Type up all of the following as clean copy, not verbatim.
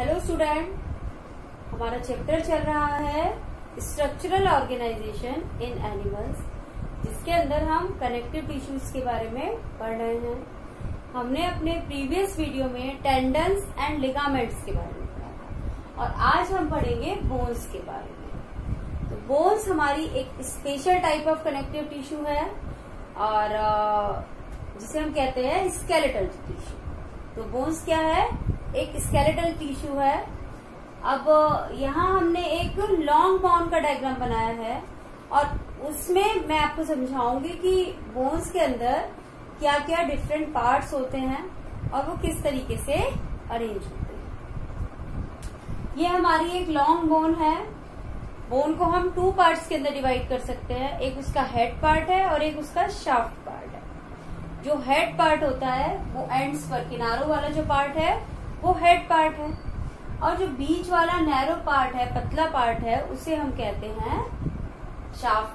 Hello student, हमारा chapter चल रहा है स्ट्रक्चरल ऑर्गेनाइजेशन इन एनिमल्स, जिसके अंदर हम कनेक्टिव टिश्यूज के बारे में पढ़ रहे हैं। हमने अपने प्रीवियस वीडियो में टेंडन्स एंड लिगामेंट्स के बारे में पढ़ा था और आज हम पढ़ेंगे बोन्स के बारे में। तो बोन्स हमारी एक special type of connective tissue है और जिसे हम कहते हैं स्केलेटल टिश्यू। तो बोन्स क्या है? एक स्केलेटल टिश्यू है। अब यहाँ हमने एक लॉन्ग बोन का डायग्राम बनाया है और उसमें मैं आपको समझाऊंगी कि बोन्स के अंदर क्या क्या डिफरेंट पार्ट्स होते हैं और वो किस तरीके से अरेंज होते हैं। ये हमारी एक लॉन्ग बोन है। बोन को हम टू पार्ट्स के अंदर डिवाइड कर सकते हैं। एक उसका हेड पार्ट है और एक उसका शाफ्ट पार्ट है। जो हेड पार्ट होता है वो एंड्स पर, किनारों वाला जो पार्ट है वो हेड पार्ट है और जो बीच वाला नैरो पार्ट है, पतला पार्ट है, उसे हम कहते हैं शाफ्ट।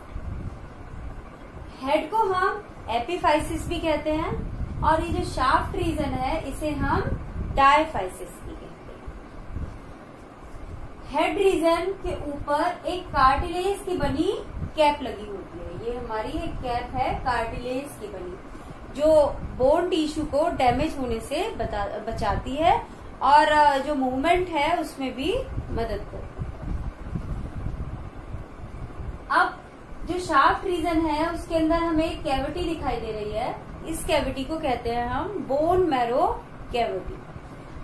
हेड को हम एपिफाइसिस भी कहते हैं और ये जो शाफ्ट रीजन है इसे हम डायफाइसिस भी कहते हैं। हेड रीजन के ऊपर एक कार्टिलेज की बनी कैप लगी होती है। ये हमारी एक कैप है कार्टिलेज की बनी, जो बोन टिश्यू को डैमेज होने से बचाती है और जो मूवमेंट है उसमें भी मदद करती है। अब जो शाफ्ट रीजन है उसके अंदर हमें एक कैविटी दिखाई दे रही है। इस कैविटी को कहते हैं हम बोन मैरो कैविटी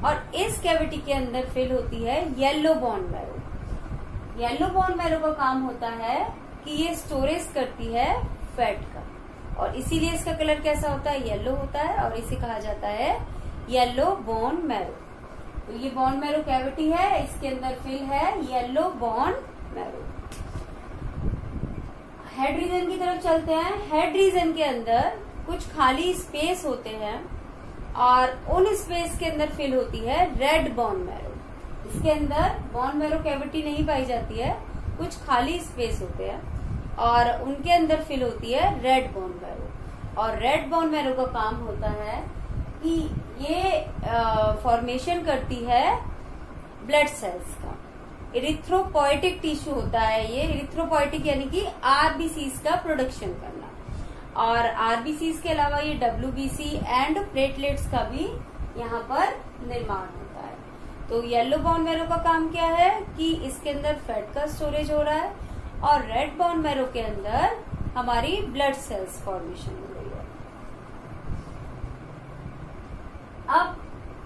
और इस कैविटी के अंदर फिल होती है yellow bone marrow. Yellow bone marrow का काम होता है कि ये स्टोरेज करती है फैट का और इसीलिए इसका कलर कैसा होता है? येलो होता है और इसे कहा जाता है येलो बोन मैरो। तो ये बोन मैरो कैविटी है, इसके अंदर फिल है yellow bone marrow. Head region की तरफ चलते हैं। हेड रीजन के अंदर कुछ खाली स्पेस होते हैं और उन स्पेस के अंदर फिल होती है रेड बोन मैरो। इसके अंदर बोन मैरो कैविटी नहीं पाई जाती है, कुछ खाली स्पेस होते हैं और उनके अंदर फिल होती है रेड बोन मैरो। और रेड बोन मैरो का काम होता है कि ये फॉर्मेशन करती है ब्लड सेल्स का। इरिथ्रोपोइटिक टिश्यू होता है ये। इरिथ्रोपोइटिक यानी कि आरबीसीज का प्रोडक्शन करना और आरबीसीज के अलावा ये डब्ल्यूबीसी एंड प्लेटलेट्स का भी यहाँ पर निर्माण होता है। तो येलो बोन मैरो का काम क्या है कि इसके अंदर फैट का स्टोरेज हो रहा है और रेड बोन मैरो के अंदर हमारी ब्लड सेल्स फॉर्मेशन हो रही है। अब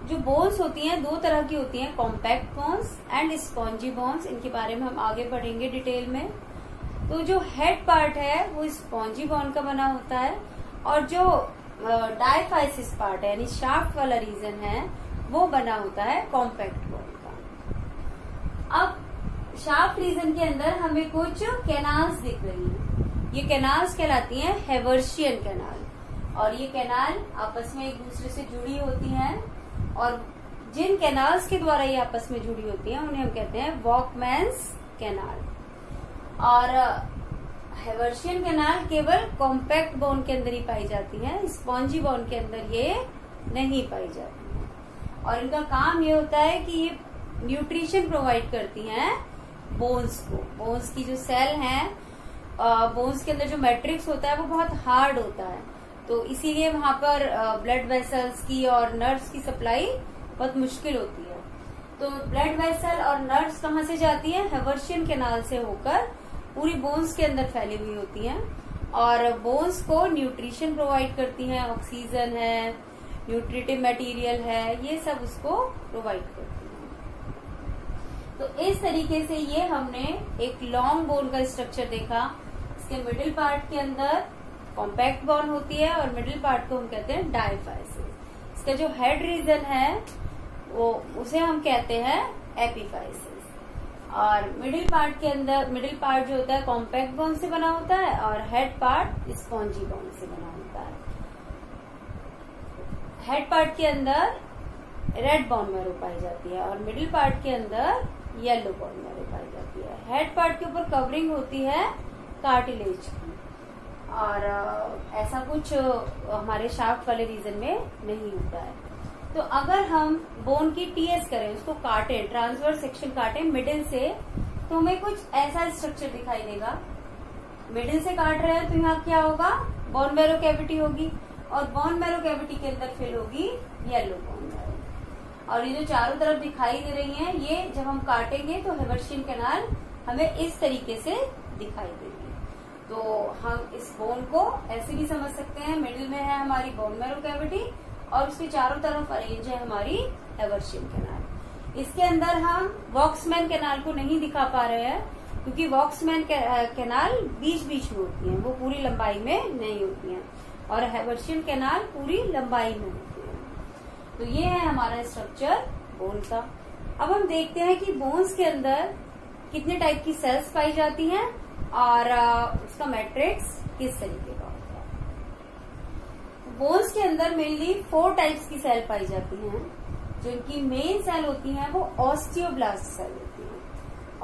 जो बोन्स होती हैं दो तरह की होती हैं, compact bones and spongy bones. इनके बारे में हम आगे पढ़ेंगे डिटेल में। तो जो हेड पार्ट है वो स्पॉन्जी बोन का बना होता है और जो डायफाइसिस पार्ट है यानी शाफ्ट वाला रीजन है वो बना होता है कॉम्पैक्ट बोन का। अब शाफ्ट रीजन के अंदर हमें कुछ कैनाल्स दिख रही हैं। ये कैनाल्स कहलाती हैं हेवर्शियन कैनाल और ये कैनाल आपस में एक दूसरे से जुड़ी होती हैं और जिन कैनाल्स के द्वारा ये आपस में जुड़ी होती हैं उन्हें हम कहते हैं वॉकमैन्स कैनाल। और हेवर्शियन कैनाल केवल कॉम्पैक्ट बोन के अंदर ही पाई जाती है, स्पॉन्जी बोन के अंदर ये नहीं पाई जाती है। और इनका काम ये होता है कि ये न्यूट्रिशन प्रोवाइड करती हैं बोन्स को। बोन्स की जो सेल हैं, बोन्स के अंदर जो मैट्रिक्स होता है वो बहुत हार्ड होता है, तो इसीलिए वहां पर ब्लड वेसल्स की और नर्व्स की सप्लाई बहुत मुश्किल होती है। तो ब्लड वेसल और नर्व्स कहाँ से जाती हैं? हेवर्शियन कैनाल से होकर पूरी बोन्स के अंदर फैली हुई होती हैं और बोन्स को न्यूट्रिशन प्रोवाइड करती हैं। ऑक्सीजन है, न्यूट्रिटिव मटेरियल है, ये सब उसको प्रोवाइड करती हैं। तो इस तरीके से ये हमने एक लॉन्ग बोन का स्ट्रक्चर देखा। इसके मिडिल पार्ट के अंदर कॉम्पैक्ट बोन होती है और मिडिल पार्ट को हम कहते हैं डायफाइसिस। इसका जो हेड रीजन है वो उसे हम कहते हैं एपिफाइसिस और मिडिल पार्ट के अंदर मिडिल पार्ट जो होता है कॉम्पैक्ट बोन से बना होता है और हेड पार्ट स्पॉन्जी बोन से बना होता है। हेड पार्ट के अंदर रेड बोन मैरो पाई जाती है और मिडिल पार्ट के अंदर येलो बोन मैरो पाई जाती है। हेड पार्ट के ऊपर कवरिंग होती है कार्टिलेज की और ऐसा कुछ हमारे शाफ्ट वाले रीजन में नहीं होता है। तो अगर हम बोन की टीएस करें, उसको काटे, ट्रांसवर्स सेक्शन काटे मिडिल से, तो हमें कुछ ऐसा स्ट्रक्चर दिखाई देगा। मिडिल से काट रहे हैं तो यहाँ क्या होगा, बोन मैरो कैविटी होगी, और बोन मैरो कैविटी के अंदर फिल होगी येलो बोन मैरो। और ये जो चारों तरफ दिखाई दे रही हैं, ये जब हम काटेंगे तो हेवर्शियन कैनाल हमें इस तरीके से दिखाई देगी। तो हम इस बोन को ऐसे भी समझ सकते हैं, मिडिल में है हमारी बोन मैरो कैविटी और उसके चारों तरफ अरेंज है हमारी हेवर्शियन कैनाल। इसके अंदर हम वॉक्समैन कैनाल को नहीं दिखा पा रहे हैं, क्योंकि वॉक्समैन कैनाल बीच बीच में होती है, वो पूरी लंबाई में नहीं होती है, और हेवर्शियन कैनाल पूरी लंबाई में होती है। तो ये है हमारा स्ट्रक्चर बोन का। अब हम देखते हैं कि बोन्स के अंदर कितने टाइप की सेल्स पाई जाती हैं और उसका मैट्रिक्स किस तरीके का होता है। बोन्स के अंदर मेनली 4 टाइप्स की सेल पाई जाती हैं। जो इनकी मेन सेल होती हैं वो ऑस्टियोब्लास्ट सेल होती है।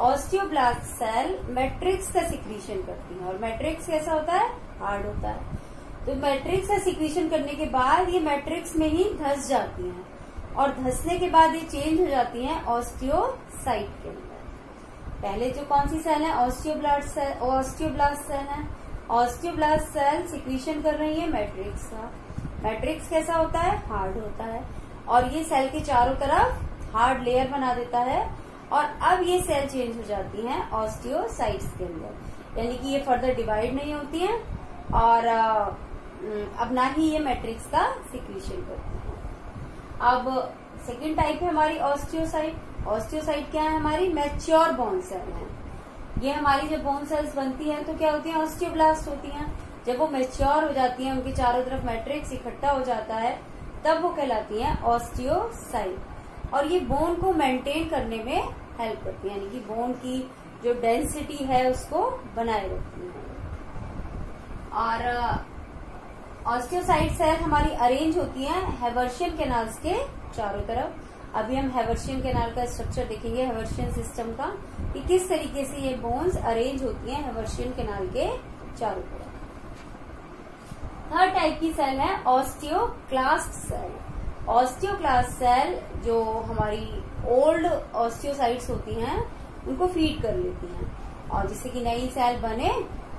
ऑस्टियोब्लास्ट सेल मैट्रिक्स का सिक्रीशन करती है, और मैट्रिक्स कैसा होता है, हार्ड होता है। तो मैट्रिक्स का सिक्रीशन करने के बाद ये मैट्रिक्स में ही धंस जाती हैं, और धंसने के बाद ये चेंज हो जाती हैं ऑस्टियोसाइट के अंदर। पहले जो कौन सी सेल है, ऑस्टियोब्लास्ट सेल है। ऑस्टियोब्लास्ट सेल सिक्रीशन कर रही है मैट्रिक्स का। मैट्रिक्स कैसा होता है, हार्ड होता है, और ये सेल के चारों तरफ हार्ड लेयर बना देता है, और अब ये सेल चेंज हो जाती हैं ऑस्टियोसाइट्स के अंदर, यानी कि ये फर्दर डिवाइड नहीं होती हैं, और अब ना ही ये मैट्रिक्स का सिक्रीशन करती है। अब सेकेंड टाइप है हमारी ऑस्टियोसाइट। ऑस्टियोसाइट क्या है, हमारी मैच्योर बोन सेल है। ये हमारी जब बोन सेल्स बनती हैं तो क्या होती है, ऑस्टियोब्लास्ट होती हैं। जब वो मैच्योर हो जाती हैं, उनके चारों तरफ मैट्रिक्स इकट्ठा हो जाता है, तब वो कहलाती हैं ऑस्टियोसाइट। और ये बोन को मेंटेन करने में हेल्प करती है, यानी कि बोन की जो डेंसिटी है उसको बनाए रखती है। और ऑस्टियोसाइट सेल हमारी अरेंज होती हैं हेवर्शियन कैनाल्स के चारों तरफ। अभी हम हेवर्शियन कैनाल का स्ट्रक्चर देखेंगे, हेवर्शियन सिस्टम का, कि किस तरीके से ये बोन्स अरेंज होती हैं हेवर्शियन कैनाल के चारों तरफ। थर्ड टाइप की सेल है ऑस्टियोक्लास्ट सेल। ऑस्टियोक्लास्ट सेल जो हमारी ओल्ड ऑस्टियोसाइट्स होती हैं उनको फीड कर लेती हैं, और जिससे कि नई सेल बने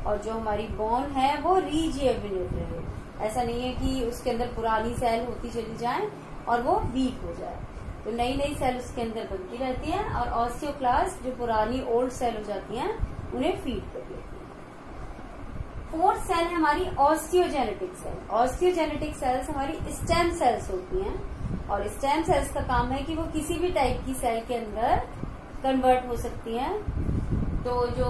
और जो हमारी बोन है वो रीजुवेनेट रहे। ऐसा नहीं है कि उसके अंदर पुरानी सेल होती चली जाए और वो वीक हो जाए, तो नई नई सेल उसके अंदर बनती रहती हैं, और ऑस्टियोक्लास्ट जो पुरानी ओल्ड सेल हो जाती हैं उन्हें फीड कर लेती हैं। फोर्थ सेल है हमारी ऑस्टियोजेनेटिक सेल। ऑस्टियोजेनेटिक सेल्स हमारी स्टेम सेल्स होती हैं, और स्टेम सेल्स का काम है कि वो किसी भी टाइप की सेल के अंदर कन्वर्ट हो सकती हैं। तो जो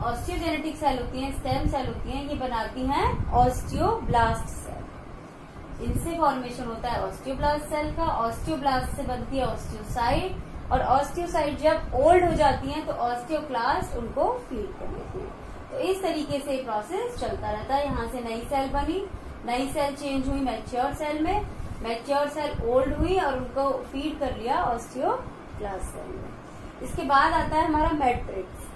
ऑस्टियोजेनेटिक सेल होती हैं, स्टेम सेल होती हैं, ये बनाती हैं ऑस्टियोब्लास्ट सेल। इनसे फॉर्मेशन होता है ऑस्टियोब्लास्ट सेल का। ऑस्टियोब्लास्ट से बनती है ऑस्टियोसाइट, और ऑस्टियोसाइट जब ओल्ड हो जाती हैं तो ऑस्टियोक्लास्ट उनको फीड कर लेती हैं। तो इस तरीके से प्रोसेस चलता रहता है। यहाँ से नई सेल बनी, नई सेल चेंज हुई मैच्योर सेल में, मैच्योर सेल ओल्ड हुई और उनको फीड कर लिया ऑस्टियोक्लास्ट सेल में। इसके बाद आता है हमारा मैट्रिक्स।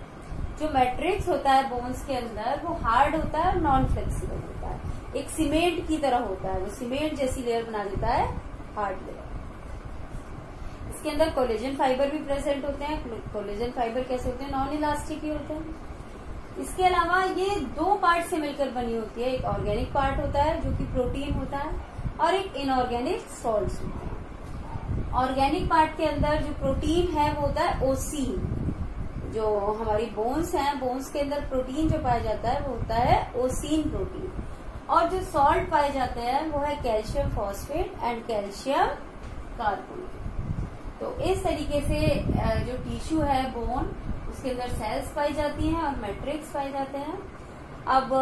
जो मैट्रिक्स होता है बोन्स के अंदर वो हार्ड होता है और नॉन फ्लेक्सिबल होता है, एक सीमेंट की तरह होता है, वो सीमेंट जैसी लेयर बना देता है, हार्ड लेयर। इसके अंदर कोलेजन फाइबर भी प्रेजेंट होते हैं। कोलेजन फाइबर कैसे होते हैं, नॉन इलास्टिक ही होते हैं। इसके अलावा ये 2 पार्ट से मिलकर बनी होती है। एक ऑर्गेनिक पार्ट होता है जो कि प्रोटीन होता है, और एक इनऑर्गेनिक सॉल्ट्स होते हैं। ऑर्गेनिक पार्ट के अंदर जो प्रोटीन है वो होता है ओसीन। जो हमारी बोन्स हैं, बोन्स के अंदर प्रोटीन जो पाया जाता है वो होता है ओसीन प्रोटीन, और जो सॉल्ट पाए जाते हैं वो है calcium phosphate and calcium carbonate. तो इस तरीके से जो टिश्यू है बोन, उसके अंदर सेल्स पाई जाती हैं और मैट्रिक्स पाए जाते हैं। अब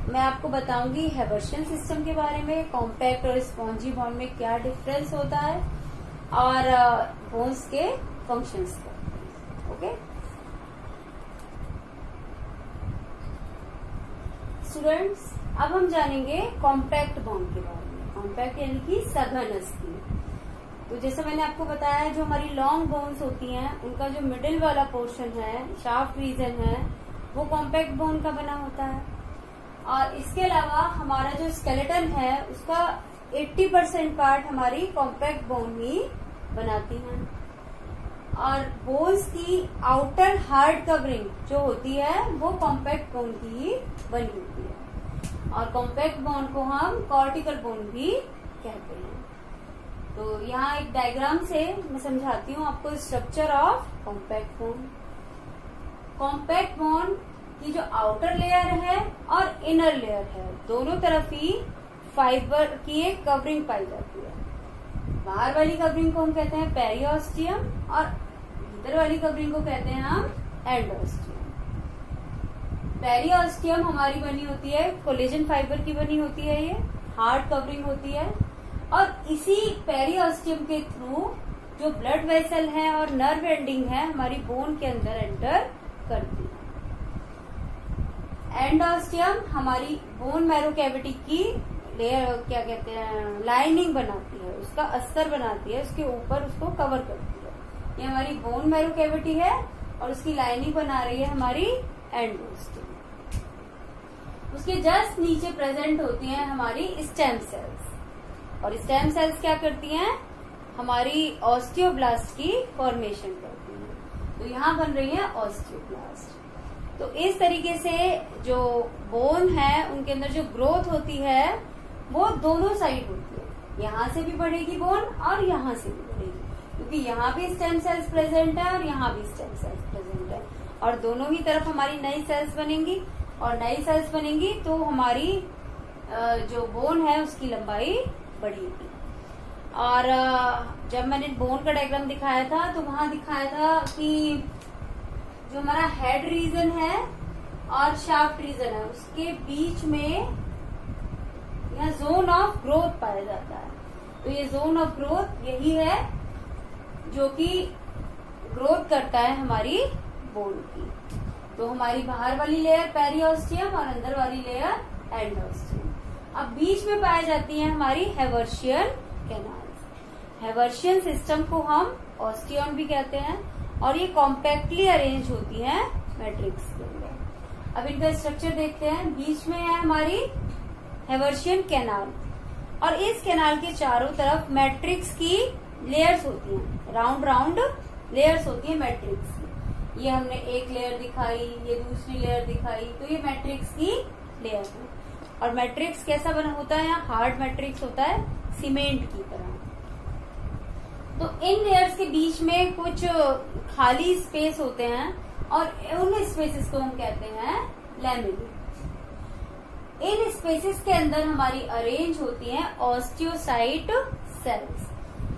मैं आपको बताऊंगी हेवर्शियन सिस्टम के बारे में, कॉम्पैक्ट और स्पॉन्जी बोन में क्या डिफरेंस होता है, और बोन्स के फंक्शंस का। ओके स्टूडेंट्स, अब हम जानेंगे कॉम्पैक्ट बोन के बारे में। कॉम्पैक्ट यानी कि सघन अस्थि। तो जैसे मैंने आपको बताया, जो हमारी लॉन्ग बोन्स होती हैं उनका जो मिडिल वाला पोर्शन है, शाफ्ट रीजन है, वो कॉम्पैक्ट बोन का बना होता है। और इसके अलावा हमारा जो स्केलेटन है उसका 80% पार्ट हमारी कॉम्पैक्ट बोन ही बनाती हैं। और बोन्स की आउटर हार्ड कवरिंग जो होती है वो कॉम्पैक्ट बोन की ही बनी होती है। और कॉम्पैक्ट बोन को हम कॉर्टिकल बोन भी कहते हैं। तो यहाँ एक डायग्राम से मैं समझाती हूँ आपको structure of compact bone. Compact bone की जो आउटर लेयर है और इनर लेयर है, दोनों तरफ ही फाइबर की एक कवरिंग पाई जाती है। बाहर वाली कवरिंग को हम कहते हैं पेरिओस्टियम और भीतर वाली कवरिंग को कहते हैं हम एंडोस्टियम। पेरिओस्टियम हमारी बनी होती है कोलेजन फाइबर की बनी होती है, ये हार्ड कवरिंग होती है। और इसी पेरिओस्टियम के थ्रू जो ब्लड वेसल है और नर्व एंडिंग है हमारी बोन के अंदर एंटर करती है। एंडोस्टियम हमारी बोन मैरो कैविटी की लेयर क्या कहते हैं लाइनिंग बनाती है, उसका अस्तर बनाती है, उसके ऊपर उसको कवर करती है। ये हमारी बोन मैरो कैविटी है और उसकी लाइनिंग बना रही है हमारी एंडोस्टियम। उसके जस्ट नीचे प्रेजेंट होती हैं हमारी स्टेम सेल्स। और स्टेम सेल्स क्या करती हैं, हमारी ऑस्टियोब्लास्ट की फॉर्मेशन करती हैं। तो यहाँ बन रही है ऑस्टियोब्लास्ट। तो इस तरीके से जो बोन है उनके अंदर जो ग्रोथ होती है वो दोनों साइड होती है। यहाँ से भी बढ़ेगी बोन और यहाँ से भी बढ़ेगी, क्योंकि यहाँ भी स्टेम सेल्स प्रेजेंट है और यहाँ भी स्टेम सेल्स प्रेजेंट है। और दोनों ही तरफ हमारी नई सेल्स बनेंगी और नई सेल्स बनेंगी तो हमारी जो बोन है उसकी लंबाई बढ़ेगी। और जब मैंने बोन का डायग्राम दिखाया था तो वहां दिखाया था कि जो हमारा हेड रीजन है और शाफ्ट रीजन है उसके बीच में यह जोन ऑफ ग्रोथ पाया जाता है। तो ये जोन ऑफ ग्रोथ यही है जो कि ग्रोथ करता है हमारी बोन की। तो हमारी बाहर वाली लेयर पेरिओस्टियम और अंदर वाली लेयर एंडोस्टियम। अब बीच में पाई जाती है हमारी हेवर्शियन कैनाल्स। हेवर्शियन सिस्टम को हम ऑस्टियन भी कहते हैं और ये कॉम्पैक्टली अरेंज होती है मैट्रिक्स के अंदर। अब इनका स्ट्रक्चर देखते हैं। बीच में है हमारी हेवर्शियन कैनाल और इस कैनाल के चारों तरफ मैट्रिक्स की लेयर्स होती हैं, राउंड राउंड लेयर्स होती है मैट्रिक्स की। ये हमने एक लेयर दिखाई, ये दूसरी लेयर दिखाई, तो ये मैट्रिक्स की लेयर है। और मैट्रिक्स कैसा बना होता है, यहाँ हार्ड मैट्रिक्स होता है सीमेंट की तरह। तो इन लेयर्स के बीच में कुछ खाली स्पेस होते हैं और उन स्पेसेस को हम कहते हैं लैमेली। इन स्पेसेस के अंदर हमारी अरेंज होती हैं ऑस्टियोसाइट सेल्स।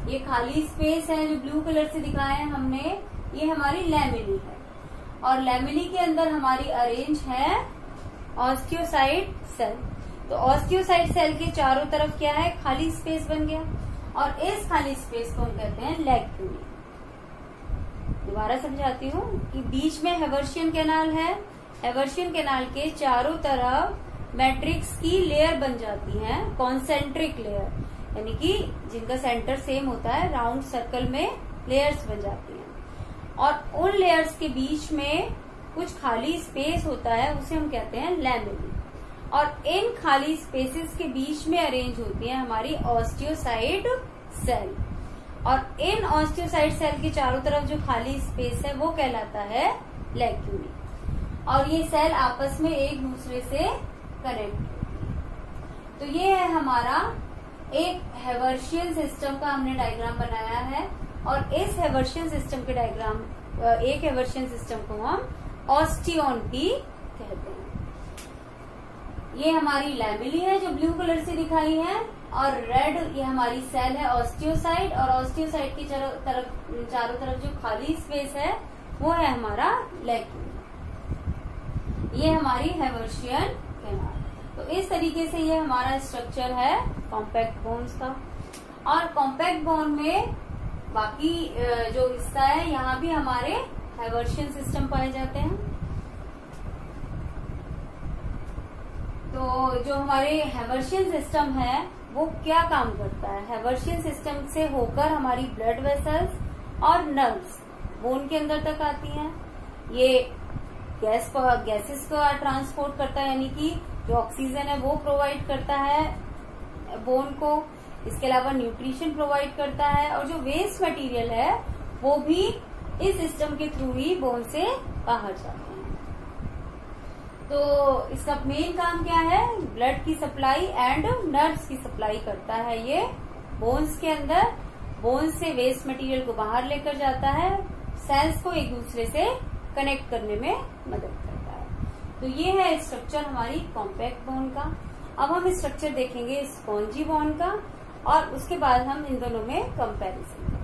ये खाली स्पेस है जो ब्लू कलर से दिखाए हैं हमने, ये हमारी लैमेली है। और लैमेली के अंदर हमारी अरेंज है ऑस्टियोसाइट सेल। तो ऑस्टियोसाइट सेल के चारों तरफ क्या है, खाली स्पेस बन गया और इस खाली स्पेस को हम कहते हैं लैक्यूली। दोबारा समझाती हूँ कि बीच में हेवर्शियन कैनाल है, हेवर्शियन कैनाल के चारों तरफ मैट्रिक्स की लेयर बन जाती है, कॉन्सेंट्रिक लेयर, यानी कि जिनका सेंटर सेम होता है, राउंड सर्कल में लेयर्स बन जाती हैं। और उन लेयर्स के बीच में कुछ खाली स्पेस होता है, उसे हम कहते हैं लैमेली। और इन खाली स्पेसेस के बीच में अरेंज होती है हमारी ऑस्टियोसाइट सेल। और इन ऑस्टियोसाइट सेल के चारों तरफ जो खाली स्पेस है वो कहलाता है लैक्यूली। और ये सेल आपस में एक दूसरे से कनेक्ट। तो ये है हमारा एक हेवर्शियन सिस्टम का हमने डायग्राम बनाया है। और इस हेवर्शियन सिस्टम के डायग्राम, एक हेवर्शियन सिस्टम को हम ऑस्टियोन भी कहते हैं। ये हमारी लैमेली है जो ब्लू कलर से दिखाई है और रेड ये हमारी सेल है ऑस्टियोसाइट। और ऑस्टियोसाइट की चारों तरफ जो खाली स्पेस है वो है हमारा लैक्यूली। ये हमारी हेवर्शियन कैनाल। तो इस तरीके से ये हमारा स्ट्रक्चर है कॉम्पैक्ट बोन्स का। और कॉम्पैक्ट बोन में बाकी जो हिस्सा है यहाँ भी हमारे हेवर्शियन सिस्टम पाए जाते हैं। तो जो हमारे हेवर्शियन सिस्टम है वो क्या काम करता है, हेवर्शियन सिस्टम से होकर हमारी ब्लड वेसल्स और नर्व्स बोन के अंदर तक आती हैं। ये गैसेस का ट्रांसपोर्ट करता है, यानी कि जो ऑक्सीजन है वो प्रोवाइड करता है बोन को। इसके अलावा न्यूट्रिशन प्रोवाइड करता है, और जो वेस्ट मटेरियल है वो भी इस सिस्टम के थ्रू ही बोन से बाहर जाते हैं। तो इसका मेन काम क्या है, ब्लड की सप्लाई एंड नर्व्स की सप्लाई करता है। ये बोन्स के अंदर बोन्स से वेस्ट मटेरियल को बाहर लेकर जाता है, सेल्स को एक दूसरे से कनेक्ट करने में मदद करता है। तो ये है स्ट्रक्चर हमारी कॉम्पैक्ट बोन का। अब हम स्ट्रक्चर देखेंगे स्पॉन्जी बोन का, और उसके बाद हम इन दोनों में कंपैरिजन करेंगे।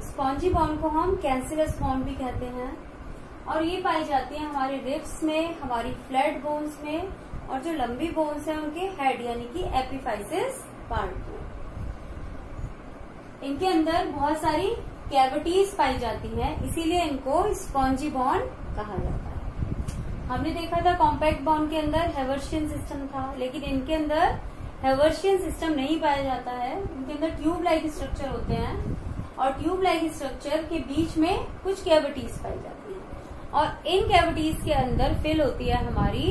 स्पॉन्जी बोन को हम कैंसिलस बोन भी कहते हैं, और ये पाई जाती है हमारे रिब्स में, हमारी फ्लैट बोन्स में, और जो लंबी बोन्स हैं उनके हेड यानी कि एपिफाइसिस पार्ट में। इनके अंदर बहुत सारी कैविटीज पाई जाती हैं, इसीलिए इनको स्पॉन्जी बोन कहा जाता है। हमने देखा था कॉम्पैक्ट बोन के अंदर हेवर्शियन सिस्टम था, लेकिन इनके अंदर हेवर्शियन सिस्टम नहीं पाया जाता है। इनके अंदर ट्यूब लाइक स्ट्रक्चर होते हैं, और ट्यूब लाइक स्ट्रक्चर के बीच में कुछ कैविटीज पाई जाती हैं, और इन कैविटीज के अंदर फिल होती है हमारी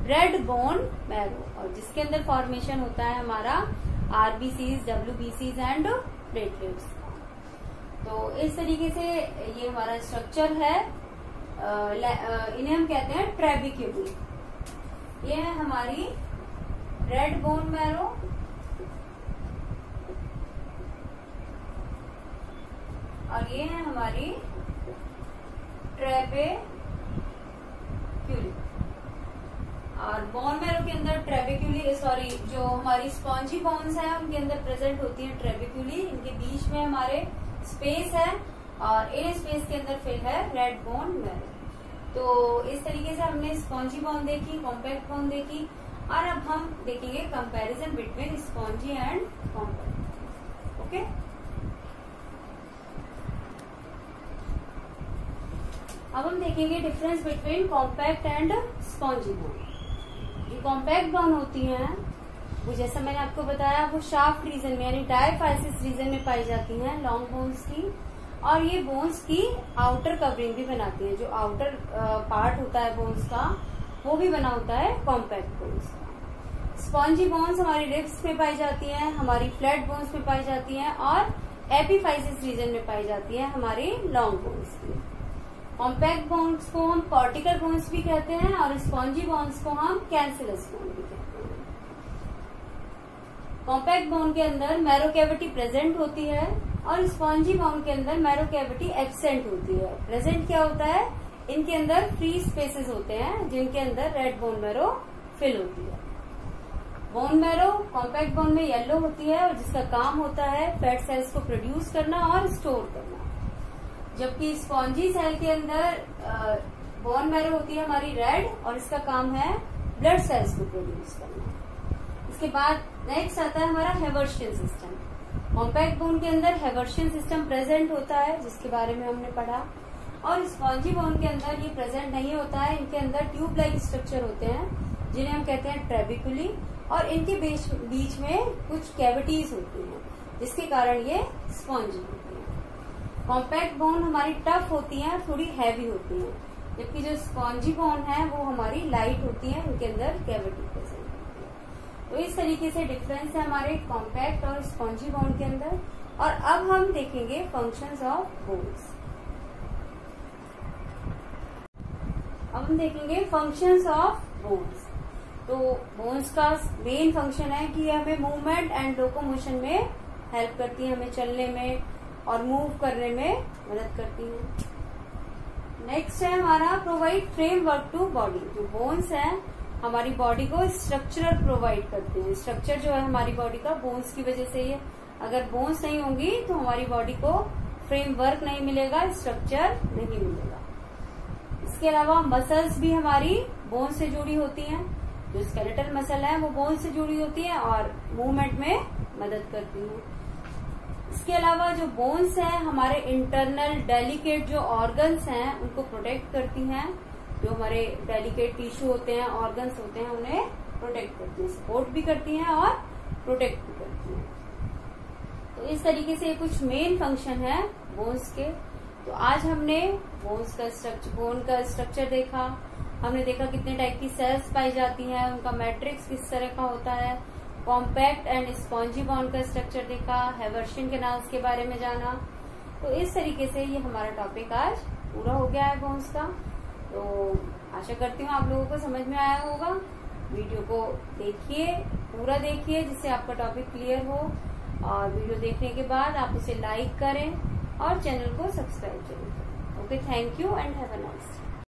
रेड बोन मैरो, और जिसके अंदर फॉर्मेशन होता है हमारा आरबीसीज, डब्ल्यूबीसीज एंड प्लेटलेट्स। तो इस तरीके से ये हमारा स्ट्रक्चर है। इन्हें हम कहते हैं ट्रेबिक्यूली। ये है हमारी रेड बोन मैरो, और ये है हमारी ट्रेबेक्यूली। और बोन मैरो के अंदर जो हमारी स्पॉन्जी बोन्स हैं उनके अंदर प्रेजेंट होती है ट्रेबिक्यूली। इनके बीच में हमारे स्पेस है, और इन स्पेस के अंदर फिल है रेड बोन मैरो। तो इस तरीके से हमने स्पॉन्जी बोन देखी, कॉम्पैक्ट बोन देखी, और अब हम देखेंगे comparison between spongy and compact. Okay, अब हम देखेंगे difference between compact and spongy bone. जो कॉम्पैक्ट बोन होती हैं वो, जैसा मैंने आपको बताया, वो शाफ्ट रीजन में यानी डायफाइसिस रीजन में पाई जाती हैं, लॉन्ग बोन्स की, और ये बोन्स की आउटर कवरिंग भी बनाती है। जो आउटर पार्ट होता है बोन्स का वो भी बना होता है कॉम्पैक्ट बोन्स का। स्पॉन्जी बोन्स हमारी रिब्स में पाई जाती हैं, हमारी फ्लैट बोन्स में पाई जाती हैं, और एपिफाइसिस रीजन में पाई जाती है हमारी लॉन्ग बोन्स की। कॉम्पैक्ट बोन्स को हम कॉर्टिकल बोन्स भी कहते हैं, और स्पॉन्जी बोन्स को हम कैंसिलस बोन भी कहते हैं। कॉम्पैक्ट बोन के अंदर मैरो कैविटी प्रेजेंट होती है, और स्पॉन्जी बोन के अंदर मैरो कैविटी एब्सेंट होती है। प्रेजेंट क्या होता है, इनके अंदर फ्री स्पेसेस होते हैं जिनके अंदर रेड बोन मैरो फिल होती है। बोन मैरो कॉम्पैक्ट बोन में येलो होती है, और जिसका काम होता है फैट सेल्स को प्रोड्यूस करना और स्टोर करना, जबकि स्पॉन्जी सेल के अंदर बोन मैरो होती है हमारी रेड, और इसका काम है ब्लड सेल्स को प्रोड्यूस करना। इसके बाद नेक्स्ट आता है हमारा हेवर्शियन सिस्टम। कॉम्पैक्ट बोन के अंदर हेवर्शियन सिस्टम प्रेजेंट होता है, जिसके बारे में हमने पढ़ा, और स्पॉन्जी बोन के अंदर ये प्रेजेंट नहीं होता है। इनके अंदर ट्यूब लाइक स्ट्रक्चर होते हैं जिन्हें हम कहते हैं ट्रेबिक्यूली, और इनके बीच में कुछ कैविटीज होती हैं, जिसके कारण ये स्पॉन्जी होती है। कॉम्पैक्ट बोन हमारी टफ होती है, थोड़ी हैवी होती है, जबकि जो स्पॉन्जी बोन है वो हमारी लाइट होती है, इनके अंदर कैविटी प्रेजेंट होती है। तो इस तरीके से डिफरेंस है हमारे कॉम्पैक्ट और स्पॉन्जी बोन के अंदर। और अब हम देखेंगे फंक्शंस ऑफ बोन्स। अब हम देखेंगे फंक्शंस ऑफ बोन्स। तो बोन्स का मेन फंक्शन है कि हमें मूवमेंट एंड लोकोमोशन में हेल्प करती है, हमें चलने में और मूव करने में मदद करती है। नेक्स्ट है हमारा प्रोवाइड फ्रेमवर्क टू बॉडी। जो बोन्स हैं हमारी बॉडी को स्ट्रक्चरल प्रोवाइड करते हैं। स्ट्रक्चर जो है हमारी बॉडी का बोन्स की वजह से ही, अगर बोन्स नहीं होंगी तो हमारी बॉडी को फ्रेमवर्क नहीं मिलेगा, स्ट्रक्चर नहीं मिलेगा। इसके अलावा मसल्स भी हमारी बोन से जुड़ी होती हैं। जो स्केलेटल मसल है वो बोन से जुड़ी होती है और मूवमेंट में मदद करती है। इसके अलावा जो बोन्स हैं हमारे इंटरनल डेलिकेट जो ऑर्गन्स हैं उनको प्रोटेक्ट करती हैं। जो हमारे डेलिकेट टिश्यू होते हैं, ऑर्गन्स होते हैं, उन्हें प्रोटेक्ट करती हैं, सपोर्ट भी करती हैं और प्रोटेक्ट भी करती हैं। तो इस तरीके से कुछ मेन फंक्शन है बोन्स के। तो आज हमने बोन का स्ट्रक्चर देखा, हमने देखा कितने टाइप की सेल्स पाई जाती हैं, उनका मैट्रिक्स किस तरह का होता है, कॉम्पैक्ट एंड स्पॉन्जी बॉन्ड का स्ट्रक्चर देखा, हैवर्शियन कैनाल्स के बारे में जाना। तो इस तरीके से ये हमारा टॉपिक आज पूरा हो गया है बोन्स का। तो आशा करती हूँ आप लोगों को समझ में आया होगा। वीडियो को देखिए, पूरा देखिए, जिससे आपका टॉपिक क्लियर हो, और वीडियो देखने के बाद आप उसे लाइक करें और चैनल को सब्सक्राइब जरूर करें। Okay, thank you and have a nice day.